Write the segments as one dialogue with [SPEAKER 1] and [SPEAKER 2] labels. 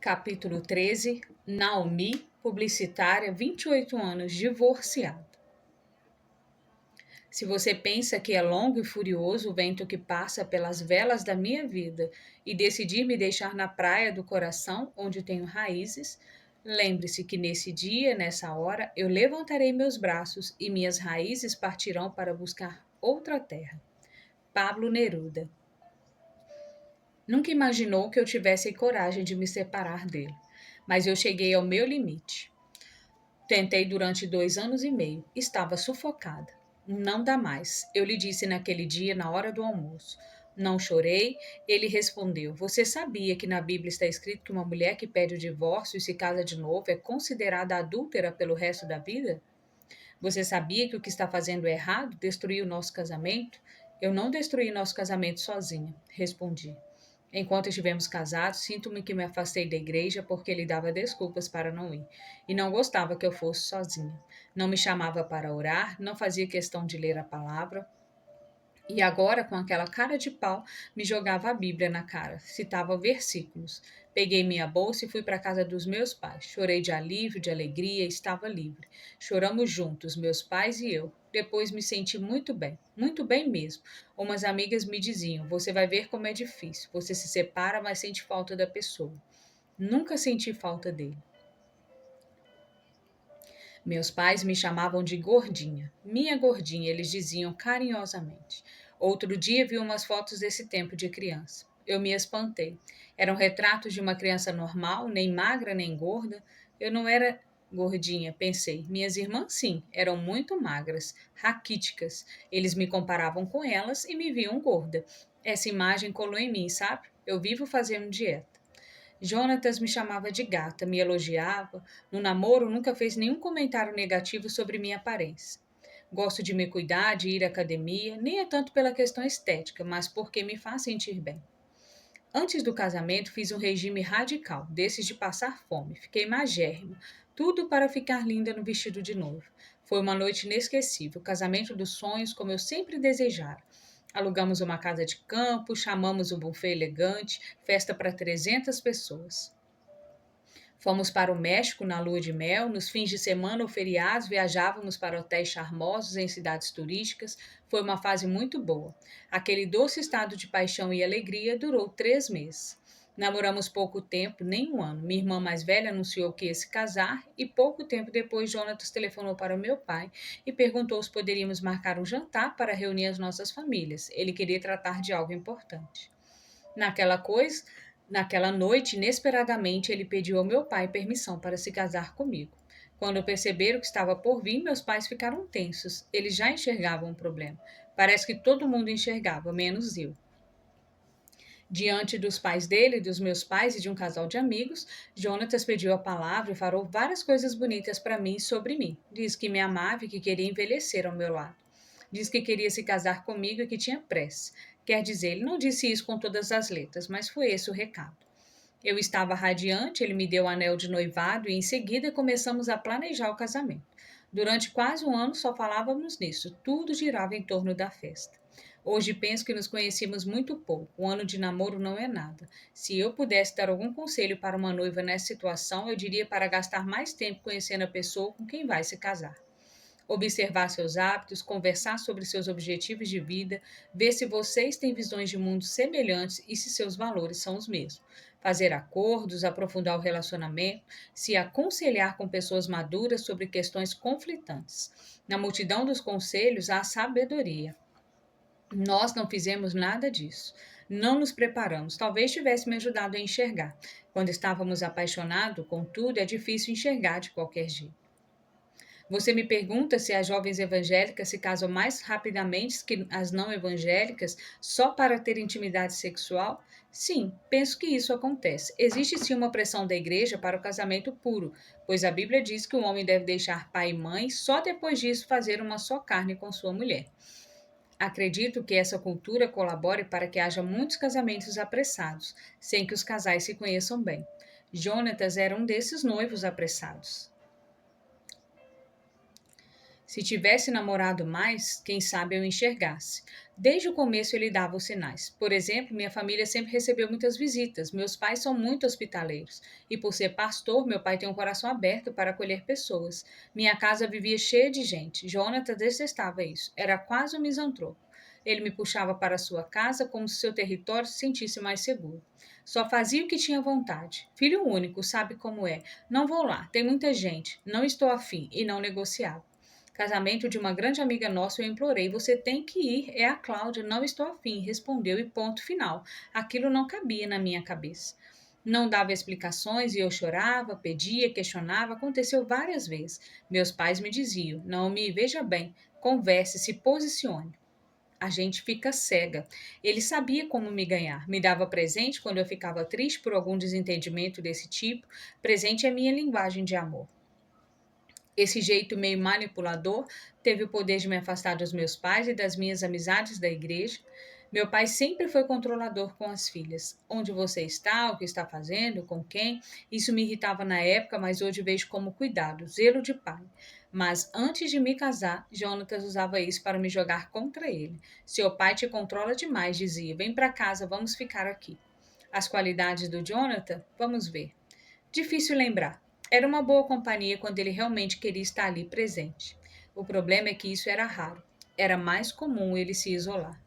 [SPEAKER 1] Capítulo 13. Naomi, publicitária, 28 anos, divorciada. Se você pensa que é longo e furioso o vento que passa pelas velas da minha vida e decidir me deixar na praia do coração, onde tenho raízes, lembre-se que nesse dia, nessa hora, eu levantarei meus braços e minhas raízes partirão para buscar outra terra. Pablo Neruda. Nunca imaginou que eu tivesse coragem de me separar dele, mas eu cheguei ao meu limite. Tentei durante 2 anos e meio. Estava sufocada. Não dá mais. Eu lhe disse naquele dia, na hora do almoço. Não chorei. Ele respondeu: Você sabia que na Bíblia está escrito que uma mulher que pede o divórcio e se casa de novo é considerada adúltera pelo resto da vida? Você sabia que o que está fazendo é errado? Destruir o nosso casamento? Eu não destruí nosso casamento sozinha, respondi. Enquanto estivemos casados, sinto-me que me afastei da igreja porque ele dava desculpas para não ir. E não gostava que eu fosse sozinha. Não me chamava para orar, não fazia questão de ler a palavra. E agora, com aquela cara de pau, me jogava a Bíblia na cara, citava versículos. Peguei minha bolsa e fui para a casa dos meus pais. Chorei de alívio, de alegria, estava livre. Choramos juntos, meus pais e eu. Depois me senti muito bem mesmo. Umas amigas me diziam: Você vai ver como é difícil. Você se separa, mas sente falta da pessoa. Nunca senti falta dele. Meus pais me chamavam de gordinha. Minha gordinha, eles diziam carinhosamente. Outro dia vi umas fotos desse tempo de criança. Eu me espantei. Eram retratos de uma criança normal, nem magra nem gorda. Eu não era gordinha, pensei. Minhas irmãs, sim, eram muito magras, raquíticas. Eles me comparavam com elas e me viam gorda. Essa imagem colou em mim, sabe? Eu vivo fazendo dieta. Jonatas me chamava de gata, me elogiava. No namoro, nunca fez nenhum comentário negativo sobre minha aparência. Gosto de me cuidar, de ir à academia, nem é tanto pela questão estética, mas porque me faz sentir bem. Antes do casamento, fiz um regime radical, desses de passar fome. Fiquei magérrima, tudo para ficar linda no vestido de noiva. Foi uma noite inesquecível, casamento dos sonhos, como eu sempre desejara. Alugamos uma casa de campo, chamamos um buffet elegante, festa para 300 pessoas. Fomos para o México na lua de mel, nos fins de semana ou feriados viajávamos para hotéis charmosos em cidades turísticas. Foi uma fase muito boa. Aquele doce estado de paixão e alegria durou 3 meses. Namoramos pouco tempo, nem um ano. Minha irmã mais velha anunciou que ia se casar e pouco tempo depois Jonatas telefonou para o meu pai e perguntou se poderíamos marcar um jantar para reunir as nossas famílias. Ele queria tratar de algo importante. Naquela coisa, Naquela noite, inesperadamente, ele pediu ao meu pai permissão para se casar comigo. Quando perceberam que estava por vir, meus pais ficaram tensos. Eles já enxergavam o problema. Parece que todo mundo enxergava, menos eu. Diante dos pais dele, dos meus pais e de um casal de amigos, Jonatas pediu a palavra e falou várias coisas bonitas para mim e sobre mim. Diz que me amava e que queria envelhecer ao meu lado. Diz que queria se casar comigo e que tinha pressa. Quer dizer, ele não disse isso com todas as letras, mas foi esse o recado. Eu estava radiante, ele me deu o anel de noivado e em seguida começamos a planejar o casamento. Durante quase um ano só falávamos nisso, tudo girava em torno da festa. Hoje penso que nos conhecíamos muito pouco, um ano de namoro não é nada. Se eu pudesse dar algum conselho para uma noiva nessa situação, eu diria para gastar mais tempo conhecendo a pessoa com quem vai se casar. Observar seus hábitos, conversar sobre seus objetivos de vida, ver se vocês têm visões de mundo semelhantes e se seus valores são os mesmos. Fazer acordos, aprofundar o relacionamento, se aconselhar com pessoas maduras sobre questões conflitantes. Na multidão dos conselhos há sabedoria. Nós não fizemos nada disso. Não nos preparamos. Talvez tivesse me ajudado a enxergar. Quando estávamos apaixonados, contudo, é difícil enxergar de qualquer jeito. Você me pergunta se as jovens evangélicas se casam mais rapidamente que as não evangélicas só para ter intimidade sexual? Sim, penso que isso acontece. Existe sim uma pressão da igreja para o casamento puro, pois a Bíblia diz que o homem deve deixar pai e mãe só depois disso fazer uma só carne com sua mulher. Acredito que essa cultura colabore para que haja muitos casamentos apressados, sem que os casais se conheçam bem. Jonatas era um desses noivos apressados. Se tivesse namorado mais, quem sabe eu enxergasse. Desde o começo ele dava os sinais. Por exemplo, minha família sempre recebeu muitas visitas. Meus pais são muito hospitaleiros. E por ser pastor, meu pai tem um coração aberto para acolher pessoas. Minha casa vivia cheia de gente. Jonathan detestava isso. Era quase um misantropo. Ele me puxava para sua casa como se seu território se sentisse mais seguro. Só fazia o que tinha vontade. Filho único, sabe como é. Não vou lá, tem muita gente. Não estou afim e não negociava. Casamento de uma grande amiga nossa, eu implorei. Você tem que ir. É a Cláudia. Não estou afim. Respondeu e ponto final. Aquilo não cabia na minha cabeça. Não dava explicações e eu chorava, pedia, questionava. Aconteceu várias vezes. Meus pais me diziam: não me veja bem, converse, se posicione. A gente fica cega. Ele sabia como me ganhar. Me dava presente quando eu ficava triste por algum desentendimento desse tipo. Presente é minha linguagem de amor. Esse jeito meio manipulador teve o poder de me afastar dos meus pais e das minhas amizades da igreja. Meu pai sempre foi controlador com as filhas. Onde você está, o que está fazendo, com quem. Isso me irritava na época, mas hoje vejo como cuidado, zelo de pai. Mas antes de me casar, Jonatas usava isso para me jogar contra ele. Seu pai te controla demais, dizia. Vem para casa, vamos ficar aqui. As qualidades do Jonathan? Vamos ver. Difícil lembrar. Era uma boa companhia quando ele realmente queria estar ali presente. O problema é que isso era raro. Era mais comum ele se isolar.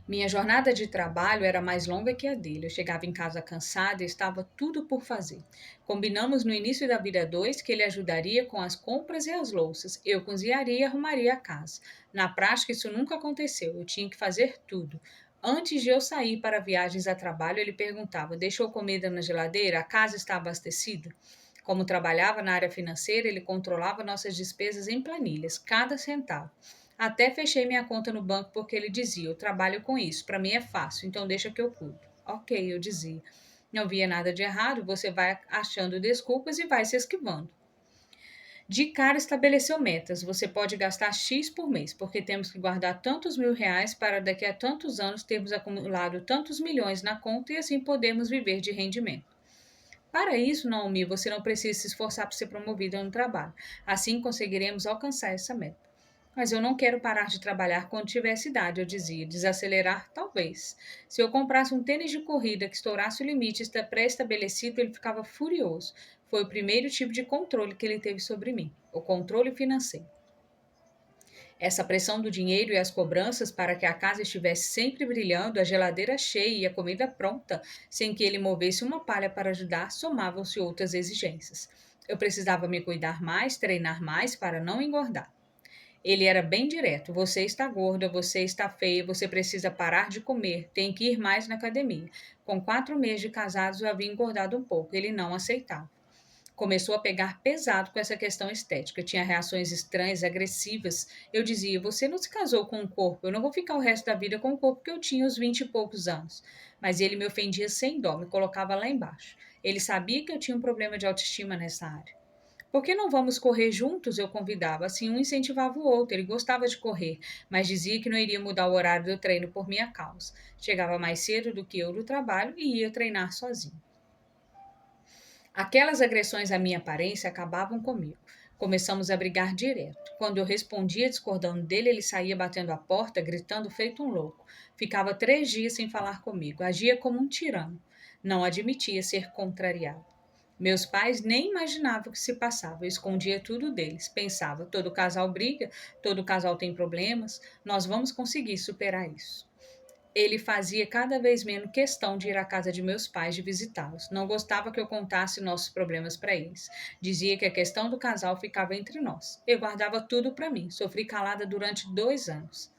[SPEAKER 1] Minha jornada de trabalho era mais longa que a dele. Eu chegava em casa cansada e estava tudo por fazer. Combinamos no início da vida dois que ele ajudaria com as compras e as louças. Eu cozinharia e arrumaria a casa. Na prática, isso nunca aconteceu. Eu tinha que fazer tudo. Antes de eu sair para viagens a trabalho, ele perguntava: deixou comida na geladeira? A casa está abastecida? Como trabalhava na área financeira, ele controlava nossas despesas em planilhas, cada centavo. Até fechei minha conta no banco porque ele dizia: eu trabalho com isso, para mim é fácil, então deixa que eu cuido. Ok, eu dizia. Não via nada de errado, você vai achando desculpas e vai se esquivando. De cara estabeleceu metas. Você pode gastar X por mês, porque temos que guardar tantos mil reais para daqui a tantos anos termos acumulado tantos milhões na conta e assim podermos viver de rendimento. Para isso, Naomi, você não precisa se esforçar para ser promovida no trabalho. Assim conseguiremos alcançar essa meta. Mas eu não quero parar de trabalhar quando tiver essa idade, eu dizia. Desacelerar, talvez. Se eu comprasse um tênis de corrida que estourasse o limite pré-estabelecido, ele ficava furioso. Foi o primeiro tipo de controle que ele teve sobre mim, o controle financeiro. Essa pressão do dinheiro e as cobranças para que a casa estivesse sempre brilhando, a geladeira cheia e a comida pronta, sem que ele movesse uma palha para ajudar, somavam-se outras exigências. Eu precisava me cuidar mais, treinar mais para não engordar. Ele era bem direto: você está gorda, você está feia, você precisa parar de comer, tem que ir mais na academia. Com 4 meses de casados, eu havia engordado um pouco. Ele não aceitava. Começou a pegar pesado com essa questão estética. Tinha reações estranhas, agressivas. Eu dizia: você não se casou com um corpo, eu não vou ficar o resto da vida com o corpo que eu tinha aos 20 e poucos anos. Mas ele me ofendia sem dó, me colocava lá embaixo. Ele sabia que eu tinha um problema de autoestima nessa área. Por que não vamos correr juntos? Eu convidava. Assim, um incentivava o outro. Ele gostava de correr, mas dizia que não iria mudar o horário do treino por minha causa. Chegava mais cedo do que eu do trabalho e ia treinar sozinho. Aquelas agressões à minha aparência acabavam comigo. Começamos a brigar direto. Quando eu respondia discordando dele, ele saía batendo a porta, gritando feito um louco. Ficava 3 dias sem falar comigo. Agia como um tirano. Não admitia ser contrariado. Meus pais nem imaginavam o que se passava. Eu escondia tudo deles. Pensava: todo casal briga, todo casal tem problemas, nós vamos conseguir superar isso. Ele fazia cada vez menos questão de ir à casa de meus pais de visitá-los. Não gostava que eu contasse nossos problemas para eles. Dizia que a questão do casal ficava entre nós. Eu guardava tudo para mim. Sofri calada durante 2 anos.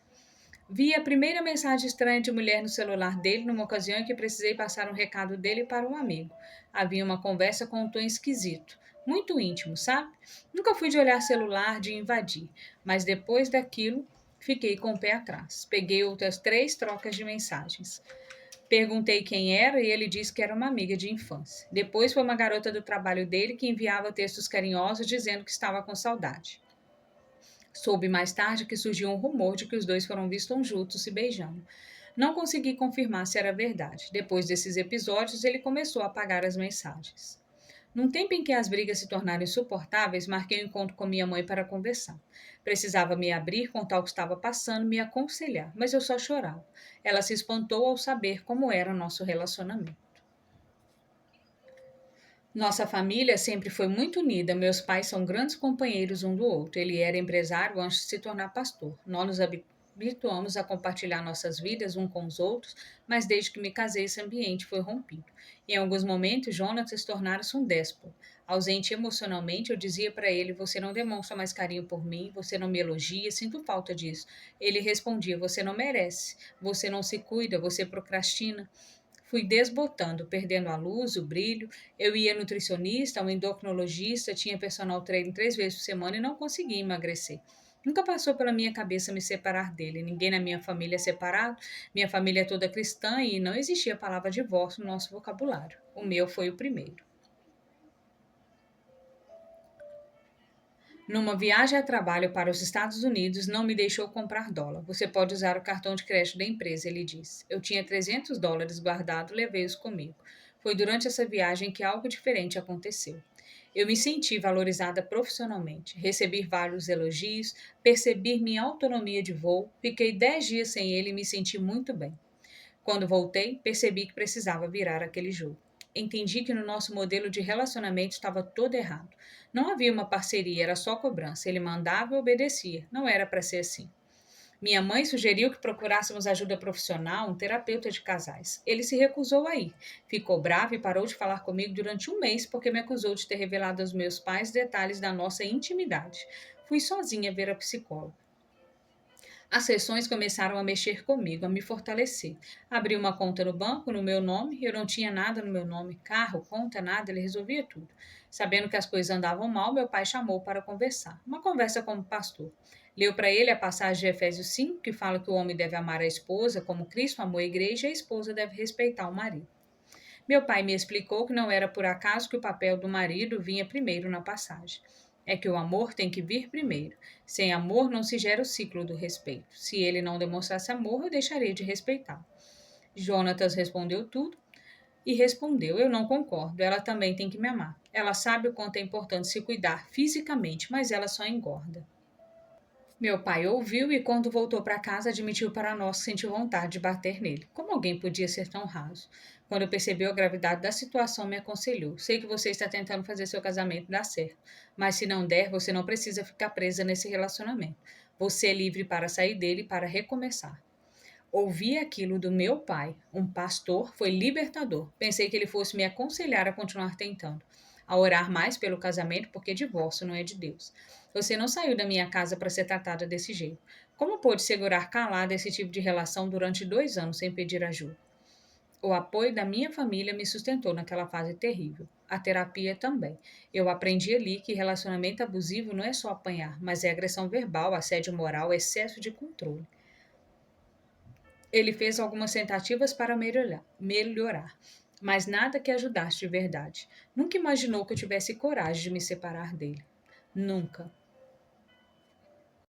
[SPEAKER 1] Vi a primeira mensagem estranha de mulher no celular dele numa ocasião em que precisei passar um recado dele para um amigo. Havia uma conversa com um tom esquisito. Muito íntimo, sabe? Nunca fui de olhar celular, de invadir. Mas depois daquilo, fiquei com o pé atrás. Peguei outras 3 trocas de mensagens. Perguntei quem era e ele disse que era uma amiga de infância. Depois foi uma garota do trabalho dele que enviava textos carinhosos dizendo que estava com saudade. Soube mais tarde que surgiu um rumor de que os dois foram vistos juntos se beijando. Não consegui confirmar se era verdade. Depois desses episódios, ele começou a apagar as mensagens. Num tempo em que as brigas se tornaram insuportáveis, marquei um encontro com minha mãe para conversar. Precisava me abrir, contar o que estava passando, me aconselhar, mas eu só chorava. Ela se espantou ao saber como era o nosso relacionamento. Nossa família sempre foi muito unida. Meus pais são grandes companheiros um do outro. Ele era empresário antes de se tornar pastor. Nós nos habituamos a compartilhar nossas vidas um com os outros, mas desde que me casei, esse ambiente foi rompido. Em alguns momentos, Jonatas tornara-se um déspota. Ausente emocionalmente, eu dizia para ele: Você não demonstra mais carinho por mim, você não me elogia, sinto falta disso. Ele respondia: Você não merece, você não se cuida, você procrastina. Fui desbotando, perdendo a luz, o brilho. Eu ia nutricionista, um endocrinologista, tinha personal trainer 3 vezes por semana e não conseguia emagrecer. Nunca passou pela minha cabeça me separar dele. Ninguém na minha família é separado. Minha família é toda cristã e não existia a palavra divórcio no nosso vocabulário. O meu foi o primeiro. Numa viagem a trabalho para os Estados Unidos, não me deixou comprar dólar. Você pode usar o cartão de crédito da empresa, ele disse. Eu tinha US$ 300 guardado, levei-os comigo. Foi durante essa viagem que algo diferente aconteceu. Eu me senti valorizada profissionalmente, recebi vários elogios, percebi minha autonomia de voo, fiquei 10 dias sem ele e me senti muito bem. Quando voltei, percebi que precisava virar aquele jogo. Entendi que no nosso modelo de relacionamento estava todo errado. Não havia uma parceria, era só cobrança. Ele mandava e obedecia. Não era para ser assim. Minha mãe sugeriu que procurássemos ajuda profissional, um terapeuta de casais. Ele se recusou a ir. Ficou bravo e parou de falar comigo durante um mês porque me acusou de ter revelado aos meus pais detalhes da nossa intimidade. Fui sozinha ver a psicóloga. As sessões começaram a mexer comigo, a me fortalecer. Abri uma conta no banco no meu nome, eu não tinha nada no meu nome, carro, conta, nada, ele resolvia tudo. Sabendo que as coisas andavam mal, meu pai chamou para conversar. Uma conversa como pastor. Leu para ele a passagem de Efésios 5, que fala que o homem deve amar a esposa como Cristo amou a igreja e a esposa deve respeitar o marido. Meu pai me explicou que não era por acaso que o papel do marido vinha primeiro na passagem. É que o amor tem que vir primeiro. Sem amor não se gera o ciclo do respeito. Se ele não demonstrasse amor, eu deixaria de respeitá-lo. Jonatas respondeu tudo e respondeu: Eu não concordo. Ela também tem que me amar. Ela sabe o quanto é importante se cuidar fisicamente, mas ela só engorda. Meu pai ouviu e, quando voltou para casa, admitiu para nós que sentiu vontade de bater nele. Como alguém podia ser tão raso? Quando percebeu a gravidade da situação, me aconselhou. Sei que você está tentando fazer seu casamento dar certo, mas se não der, você não precisa ficar presa nesse relacionamento. Você é livre para sair dele e para recomeçar. Ouvir aquilo do meu pai, um pastor, foi libertador. Pensei que ele fosse me aconselhar a continuar tentando, a orar mais pelo casamento, porque divórcio não é de Deus. Você não saiu da minha casa para ser tratada desse jeito. Como pôde segurar calada esse tipo de relação durante 2 anos sem pedir ajuda? O apoio da minha família me sustentou naquela fase terrível. A terapia também. Eu aprendi ali que relacionamento abusivo não é só apanhar, mas é agressão verbal, assédio moral, excesso de controle. Ele fez algumas tentativas para melhorar, mas nada que ajudasse de verdade. Nunca imaginou que eu tivesse coragem de me separar dele. Nunca.